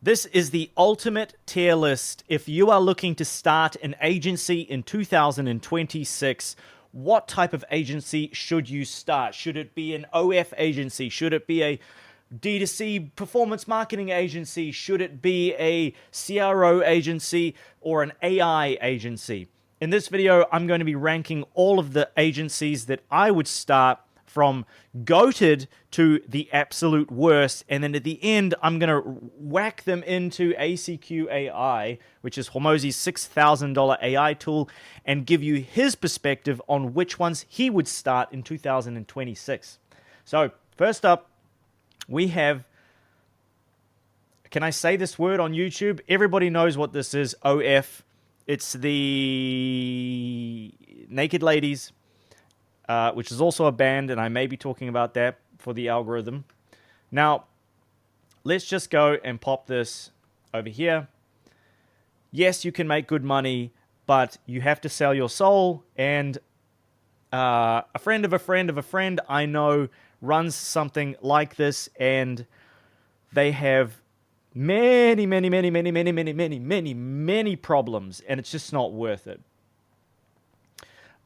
This is the ultimate tier list. If you are looking to start an agency in 2026, what type of agency should you start? Should it be an OF agency? Should it be a D2C performance marketing agency? Should it be a CRO agency or an AI agency? In this video, I'm going to be ranking all of the agencies that I would start from goated to the absolute worst, and then at the end, I'm going to whack them into ACQ AI, which is Hormozi's $6,000 AI tool, and give you his perspective on which ones he would start in 2026. So, first up, we have, can I say this word on YouTube? Everybody knows what this is, OF. It's the Naked Ladies, which is also a band, and I may be talking about that for the algorithm. Now, let's just go and pop this over here. Yes, you can make good money, but you have to sell your soul, and a friend of a friend of a friend I know runs something like this, and they have many problems, and it's just not worth it.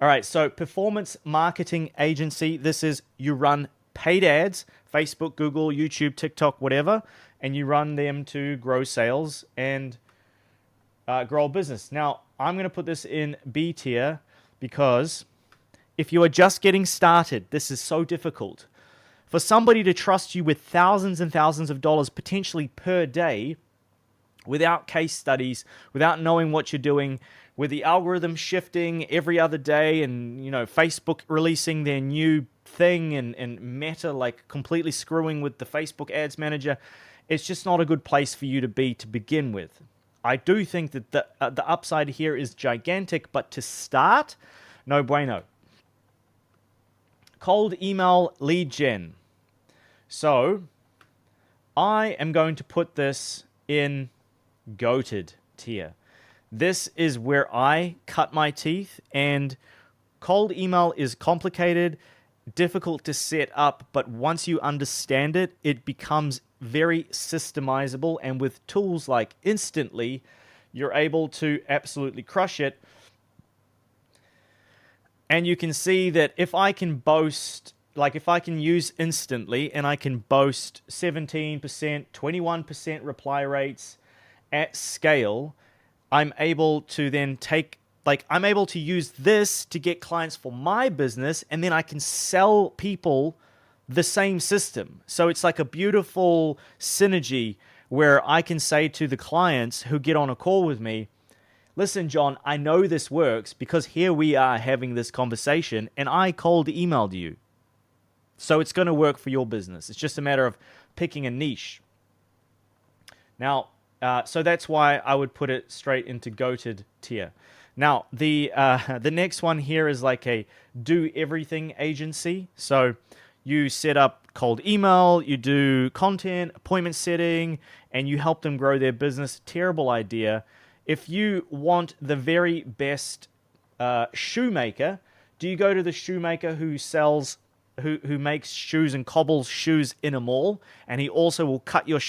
All right, so performance marketing agency. This is you run paid ads, Facebook, Google, YouTube, TikTok, whatever, and you run them to grow sales and grow a business. Now, I'm going to put this in B tier because if you are just getting started, this is so difficult. For somebody to trust you with thousands and thousands of dollars potentially per day without case studies, without knowing what you're doing, with the algorithm shifting every other day and, you know, Facebook releasing their new thing and Meta like completely screwing with the Facebook ads manager, it's just not a good place for you to be to begin with. I do think that the upside here is gigantic, but to start, no bueno. Cold email lead gen. So I am going to put this in goated tier. This is where I cut my teeth, and cold email is complicated, difficult to set up, but once you understand it, it becomes very systemizable, and with tools like Instantly, you're able to absolutely crush it. And you can see that if I can boast, like if I can use Instantly and I can boast 17%, 21% reply rates at scale, I'm able to then I'm able to use this to get clients for my business, and then I can sell people the same system. So it's like a beautiful synergy where I can say to the clients who get on a call with me, listen, John, I know this works because here we are having this conversation and I cold emailed you. So it's going to work for your business. It's just a matter of picking a niche. Now, so that's why I would put it straight into goated tier. Now, the next one here is like a do everything agency. So you set up cold email, you do content, appointment setting, and you help them grow their business. Terrible idea. If you want the very best shoemaker, do you go to the shoemaker who sells who makes shoes and cobbles shoes in a mall, and he also will cut your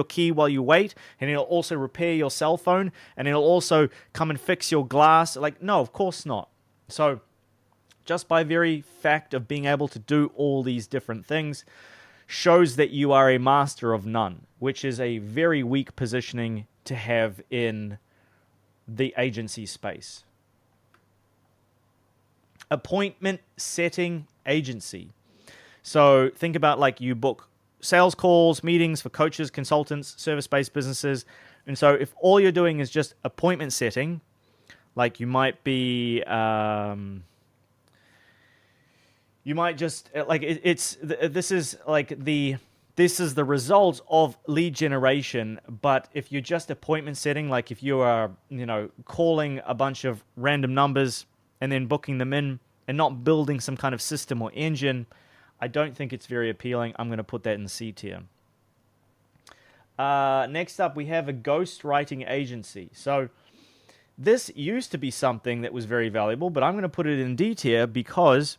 key while you wait, and he'll also repair your cell phone, and he'll also come and fix your glass? Like, no, of course not. So just by very fact of being able to do all these different things shows that you are a master of none, which is a very weak positioning to have in the agency space. Appointment setting agency. So think about like you book sales calls, meetings for coaches, consultants, service-based businesses. And so if all you're doing is just appointment setting, like you might be, you might just like this is the result of lead generation. But if you're just appointment setting, like if you are, calling a bunch of random numbers and then booking them in and not building some kind of system or engine, I don't think it's very appealing. I'm going to put that in C tier. Next up, we have a ghostwriting agency. So this used to be something that was very valuable, but I'm going to put it in D tier because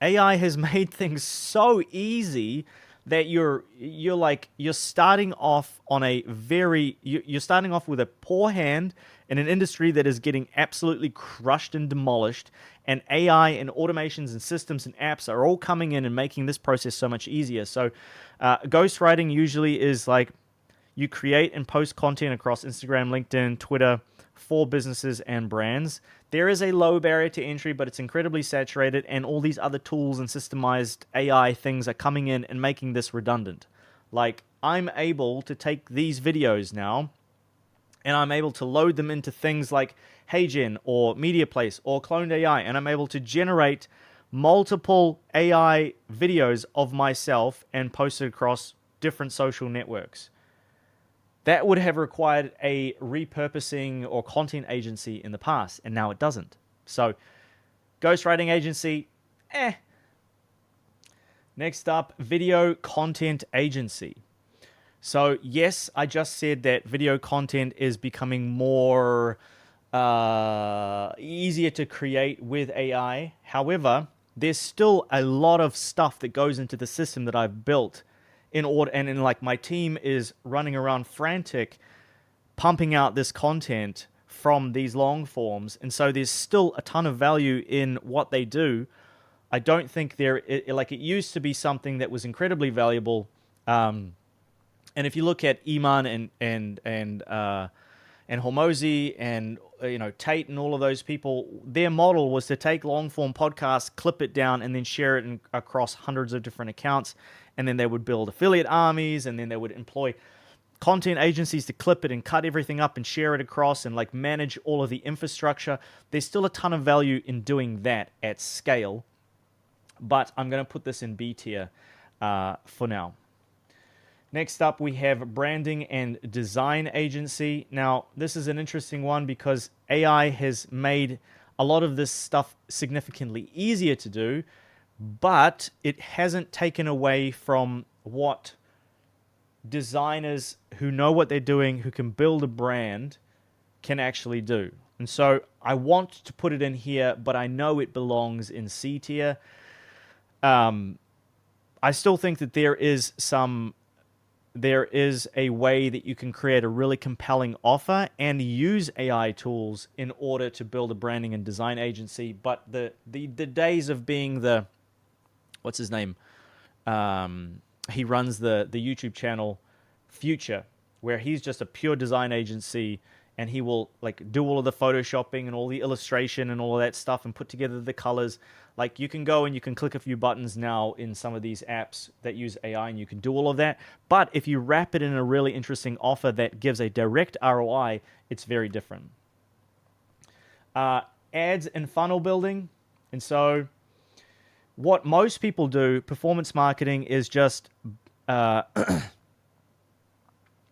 AI has made things so easy that you're starting off on you're starting off with a poor hand in an industry that is getting absolutely crushed and demolished, and AI and automations and systems and apps are all coming in and making this process so much easier. So ghostwriting usually is like you create and post content across Instagram, LinkedIn, Twitter for businesses and brands. There is a low barrier to entry, but it's incredibly saturated, and all these other tools and systemized AI things are coming in and making this redundant. Like, I'm able to take these videos now, and I'm able to load them into things like HeyGen or MediaPlace or Cloned AI, and I'm able to generate multiple AI videos of myself and post it across different social networks. That would have required a repurposing or content agency in the past, and now it doesn't. So, ghostwriting agency, eh. Next up, video content agency. So, yes, I just said that video content is becoming more easier to create with AI. However, there's still a lot of stuff that goes into the system that I've built in order, and like my team is running around frantic, pumping out this content from these long forms, and so there's still a ton of value in what they do. I don't think like it used to be something that was incredibly valuable. And if you look at Iman and Hormozy and Tate and all of those people, their model was to take long form podcasts, clip it down, and then share it across hundreds of different accounts. And then they would build affiliate armies, and then they would employ content agencies to clip it and cut everything up and share it across and like manage all of the infrastructure. There's still a ton of value in doing that at scale, but I'm going to put this in B tier for now. Next up, we have branding and design agency. Now, this is an interesting one because AI has made a lot of this stuff significantly easier to do, but it hasn't taken away from what designers who know what they're doing, who can build a brand, can actually do. And so I want to put it in here, but I know it belongs in C tier. I still think that there is a way that you can create a really compelling offer and use AI tools in order to build a branding and design agency. But the days of being what's his name? He runs the YouTube channel Future, where he's just a pure design agency, and he will like do all of the photoshopping and all the illustration and all of that stuff and put together the colors. Like, you can go and you can click a few buttons now in some of these apps that use AI, and you can do all of that. But if you wrap it in a really interesting offer that gives a direct ROI, it's very different. Ads and funnel building. And so what most people do, performance marketing, is just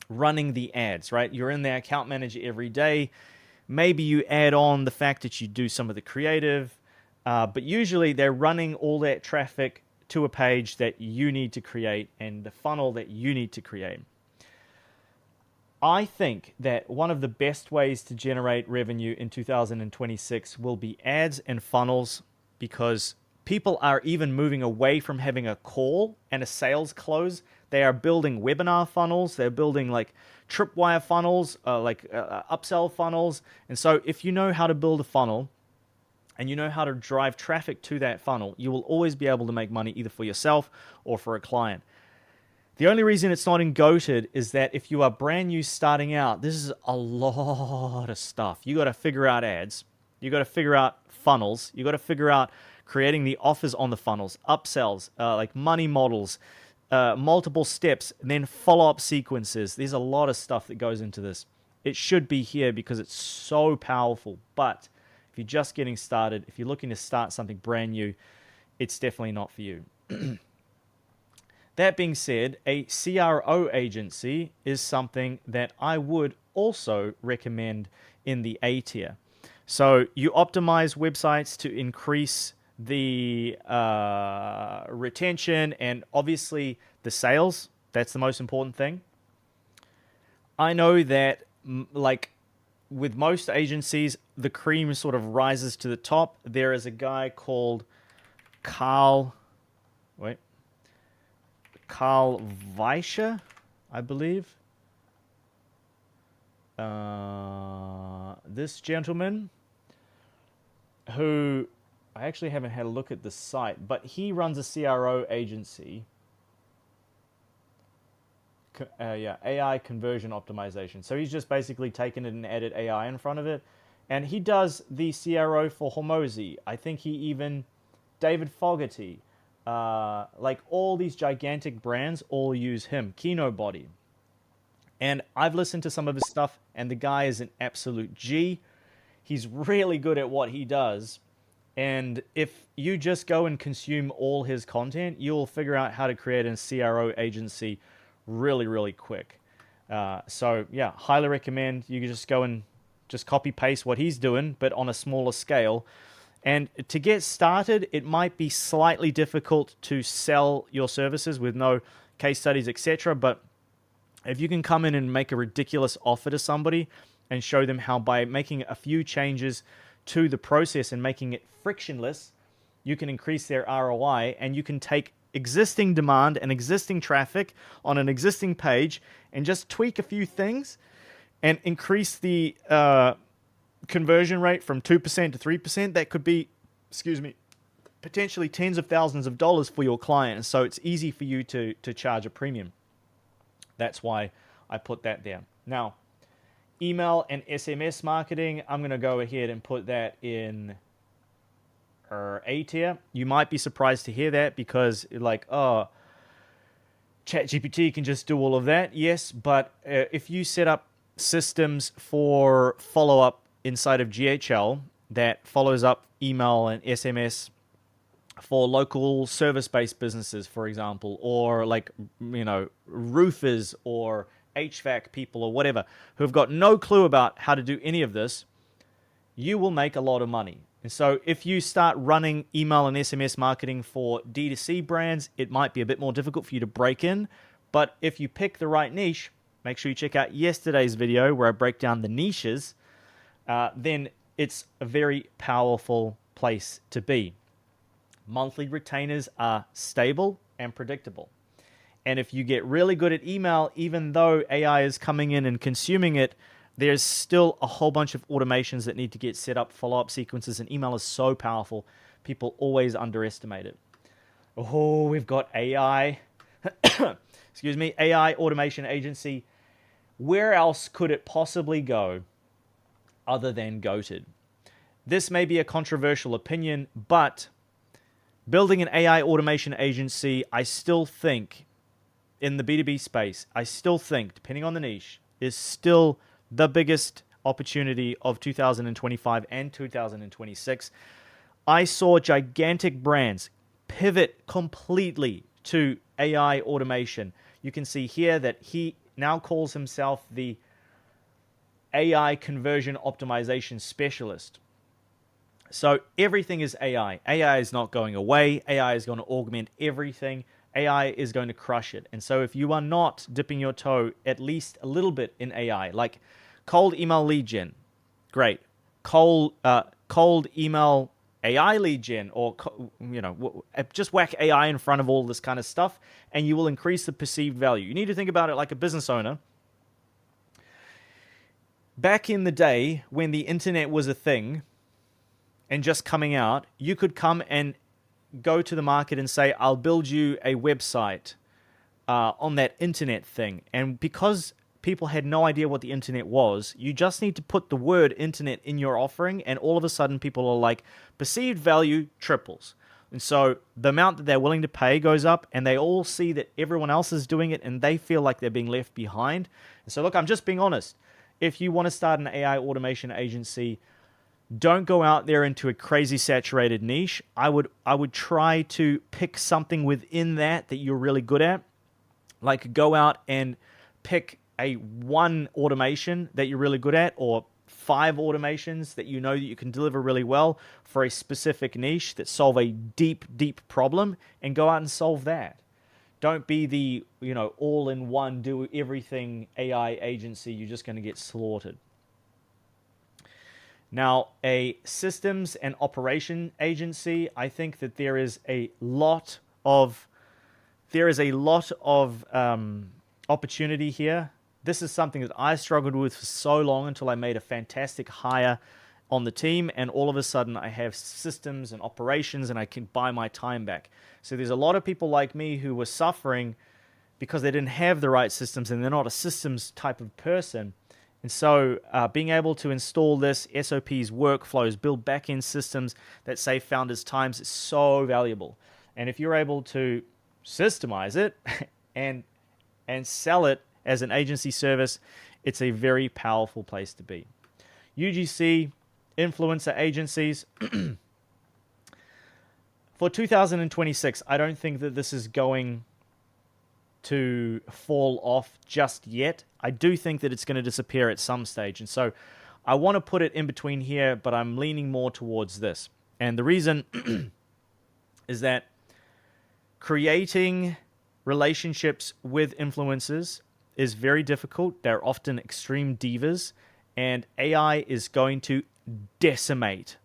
running the ads, right? You're in the account manager every day. Maybe you add on the fact that you do some of the creative, but usually they're running all that traffic to a page that you need to create and the funnel that you need to create. I think that one of the best ways to generate revenue in 2026 will be ads and funnels, because people are even moving away from having a call and a sales close. They are building webinar funnels. They're building like tripwire funnels, upsell funnels. And so if you know how to build a funnel and you know how to drive traffic to that funnel, you will always be able to make money either for yourself or for a client. The only reason it's not in Goated is that if you are brand new starting out, this is a lot of stuff. You got to figure out ads. You got to figure out funnels. You got to figure out creating the offers on the funnels, upsells, like money models, multiple steps, and then follow-up sequences. There's a lot of stuff that goes into this. It should be here because it's so powerful. But if you're just getting started, if you're looking to start something brand new, it's definitely not for you. That being said, a CRO agency is something that I would also recommend in the A tier. So you optimize websites to increase the retention and obviously the sales. That's the most important thing. I know that like with most agencies, the cream sort of rises to the top. There is a guy called Carl Carl Weischer, I believe. This gentleman, who I actually haven't had a look at the site, but he runs a CRO agency. Yeah, AI conversion optimization. So he's just basically taken it and added AI in front of it. And he does the CRO for Hormozy. I think he even, David Fogarty, like all these gigantic brands all use him. Kinobody. And I've listened to some of his stuff, and the guy is an absolute G. He's really good at what he does. And if you just go and consume all his content, you'll figure out how to create a CRO agency really, really quick. So yeah, highly recommend you just go and just copy paste what he's doing, but on a smaller scale. And to get started, it might be slightly difficult to sell your services with no case studies, etc. But if you can come in and make a ridiculous offer to somebody and show them how by making a few changes to the process and making it frictionless, you can increase their ROI, and you can take existing demand and existing traffic on an existing page and just tweak a few things and increase the conversion rate from 2% to 3%. That could be, potentially tens of thousands of dollars for your client. And so it's easy for you to charge a premium. That's why I put that there. Now, email and SMS marketing, I'm going to go ahead and put that in A tier. You might be surprised to hear that, because like, oh, ChatGPT can just do all of that. Yes, but if you set up systems for follow-up inside of GHL that follows up email and SMS for local service-based businesses, for example, or like, roofers or HVAC people or whatever, who have got no clue about how to do any of this, you will make a lot of money. And so if you start running email and SMS marketing for D2C brands, it might be a bit more difficult for you to break in. But if you pick the right niche, make sure you check out yesterday's video where I break down the niches, then it's a very powerful place to be. Monthly retainers are stable and predictable. And if you get really good at email, even though AI is coming in and consuming it, there's still a whole bunch of automations that need to get set up, follow-up sequences, and email is so powerful. People always underestimate it. Oh, we've got AI. AI automation agency. Where else could it possibly go other than goated? This may be a controversial opinion, but building an AI automation agency, I still think, in the B2B space, I still think, depending on the niche, is still the biggest opportunity of 2025 and 2026. I saw gigantic brands pivot completely to AI automation. You can see here that he now calls himself the AI conversion optimization specialist. So everything is AI. AI is not going away. AI is going to augment everything. AI is going to crush it. And so if you are not dipping your toe at least a little bit in AI, like cold email lead gen, great. Cold email AI lead gen, or just whack AI in front of all this kind of stuff, and you will increase the perceived value. You need to think about it like a business owner. Back in the day when the internet was a thing and just coming out, you could come and go to the market and say, I'll build you a website on that internet thing. And because people had no idea what the internet was, you just need to put the word internet in your offering, and all of a sudden people are like, perceived value triples. And so the amount that they're willing to pay goes up, and they all see that everyone else is doing it, and they feel like they're being left behind. And so look, I'm just being honest. If you want to start an AI automation agency, don't go out there into a crazy saturated niche. I would try to pick something within that you're really good at. Like go out and pick one automation that you're really good at, or 5 automations that you know that you can deliver really well for a specific niche that solve a deep, deep problem, and go out and solve that. Don't be the all-in-one, do everything AI agency. You're just going to get slaughtered. Now, a systems and operation agency, I think that there is a lot of there is a lot of opportunity here. This is something that I struggled with for so long until I made a fantastic hire on the team, and all of a sudden I have systems and operations and I can buy my time back. So there's a lot of people like me who were suffering because they didn't have the right systems and they're not a systems type of person. And so being able to install this, SOPs, workflows, build back-end systems that save founders' times is so valuable. And if you're able to systemize it and sell it as an agency service, it's a very powerful place to be. UGC, influencer agencies. For 2026, I don't think that this is going to fall off just yet. I do think that it's going to disappear at some stage. And so I want to put it in between here, but I'm leaning more towards this. And the reason is that creating relationships with influencers is very difficult. They're often extreme divas, and AI is going to decimate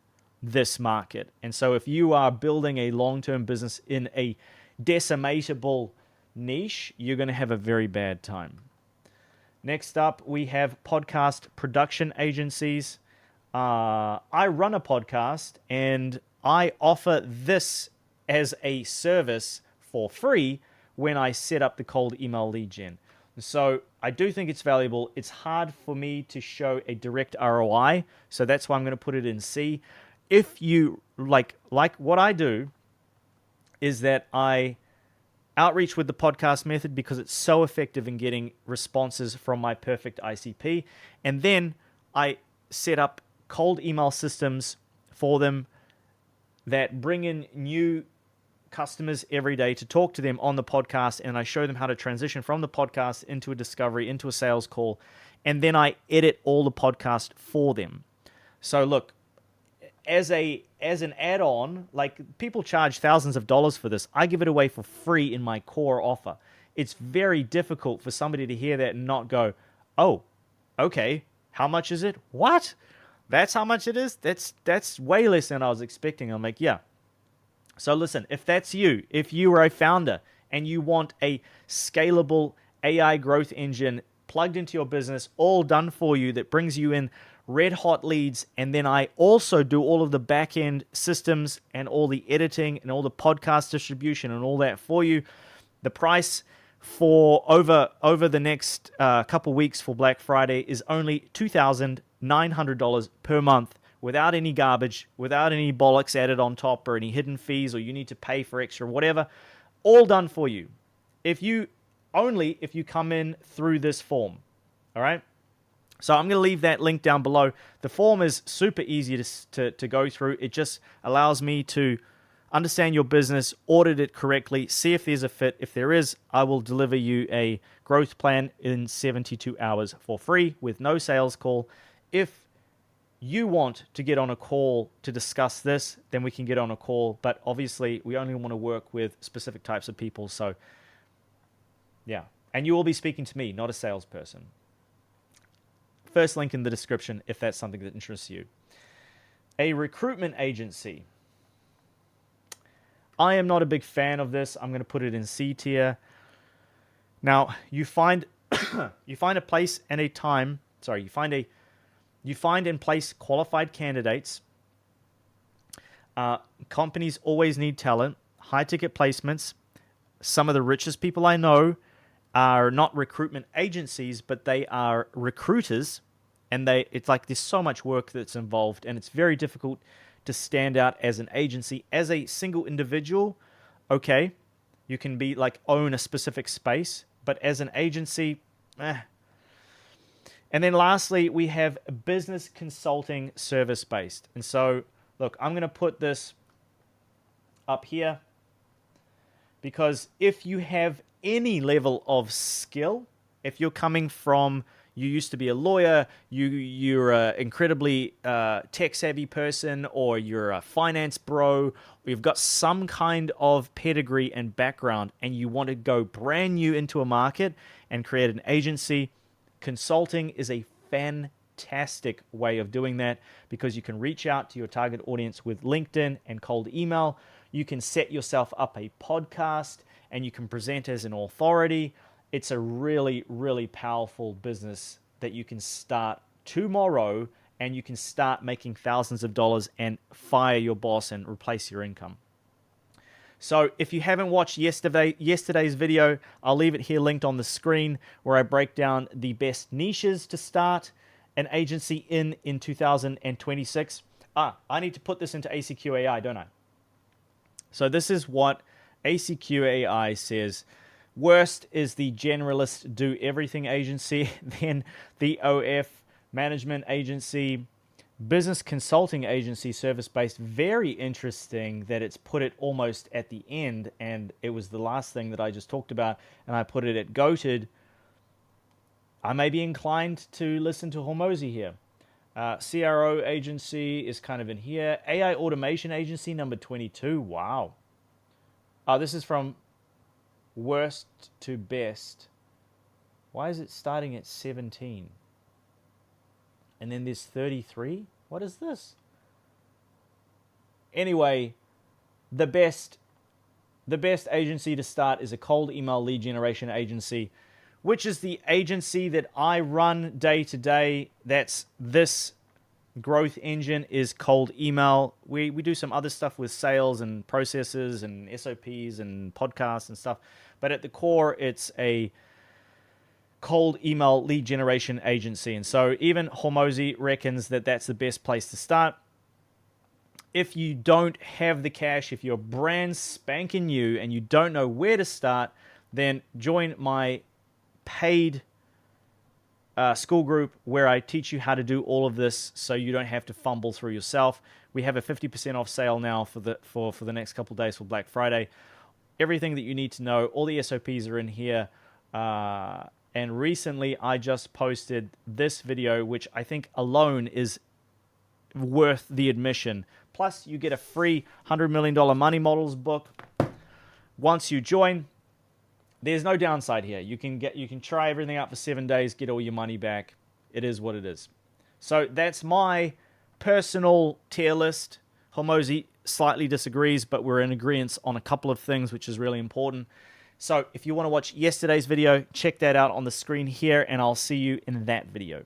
this market. And so if you are building a long-term business in a decimatable niche, you're going to have a very bad time. Next up, we have podcast production agencies. I run a podcast, and I offer this as a service for free when I set up the cold email lead gen. So I do think it's valuable. It's hard for me to show a direct ROI, so that's why I'm going to put it in C. If you like what I do is that I outreach with the podcast method because it's so effective in getting responses from my perfect ICP. And then I set up cold email systems for them that bring in new customers every day to talk to them on the podcast. And I show them how to transition from the podcast into a discovery, into a sales call. And then I edit all the podcast for them. So look, as an add-on, like people charge thousands of dollars for this. I give it away for free in my core offer. It's very difficult for somebody to hear that and not go, oh, okay, how much is it? What? That's how much it is? That's way less than I was expecting. I'm like, yeah. So listen, if that's you, if you are a founder and you want a scalable AI growth engine plugged into your business, all done for you, that brings you in red hot leads, and then I also do all of the back end systems and all the editing and all the podcast distribution and all that for you. The price for over the next couple weeks for Black Friday is only $2,900 per month, without any garbage, without any bollocks added on top or any hidden fees or you need to pay for extra, whatever. All done for you. If you come in through this form. All right? So I'm going to leave that link down below. The form is super easy to go through. It just allows me to understand your business, audit it correctly, see if there's a fit. If there is, I will deliver you a growth plan in 72 hours for free with no sales call. If you want to get on a call to discuss this, then we can get on a call. But obviously, we only want to work with specific types of people. So, yeah. And you will be speaking to me, not a salesperson. First link in the description if that's something that interests you. A recruitment agency. I am not a big fan of this. I'm going to put it in C tier. Now, you find a place and a time. Sorry, you find and place qualified candidates. Companies always need talent. High ticket placements. Some of the richest people I know are not recruitment agencies, but they are recruiters. And it's like there's so much work that's involved, and it's very difficult to stand out as an agency. As a single individual, okay, you can be like own a specific space, but as an agency, And then lastly, we have business consulting service-based. And so, look, I'm going to put this up here because if you have any level of skill, if you're coming from, you used to be a lawyer, you're an incredibly tech-savvy person, or you're a finance bro, or you've got some kind of pedigree and background, and you want to go brand new into a market and create an agency, consulting is a fantastic way of doing that because you can reach out to your target audience with LinkedIn and cold email. You can set yourself up a podcast and you can present as an authority, it's a really, really powerful business that you can start tomorrow, and you can start making thousands of dollars and fire your boss and replace your income. So if you haven't watched yesterday's video, I'll leave it here linked on the screen, where I break down the best niches to start an agency in 2026. I need to put this into ACQAI, don't I? So this is what ACQAI says. Worst is the generalist do everything agency, then the OF management agency, business consulting agency, service-based. Very interesting that it's put it almost at the end, and it was the last thing that I just talked about, and I put it at goated. I may be inclined to listen to Hormozi here. CRO agency is kind of in here. AI automation agency, number 22. Wow. This is from worst to best. Why is it starting at 17? And then there's 33? What is this? Anyway, the best agency to start is a cold email lead generation agency, which is the agency that I run day to day. That's this growth engine, is cold email. We do some other stuff with sales and processes and SOPs and podcasts and stuff, but at the core, it's a cold email lead generation agency. And so even Hormozi reckons that that's the best place to start. If you don't have the cash, if you're brand spanking new and you don't know where to start, then join my paid school group, where I teach you how to do all of this so you don't have to fumble through yourself. We have a 50% off sale now for the next couple of days for Black Friday. Everything that you need to know, all the SOPs are in here. And recently I just posted this video, which I think alone is worth the admission. Plus you get a free $100 million Money Models book once you join. There's no downside here. You can try everything out for 7 days, get all your money back. It is what it is. So that's my personal tier list. Hormozi slightly disagrees, but we're in agreement on a couple of things, which is really important. So if you want to watch yesterday's video, check that out on the screen here, and I'll see you in that video.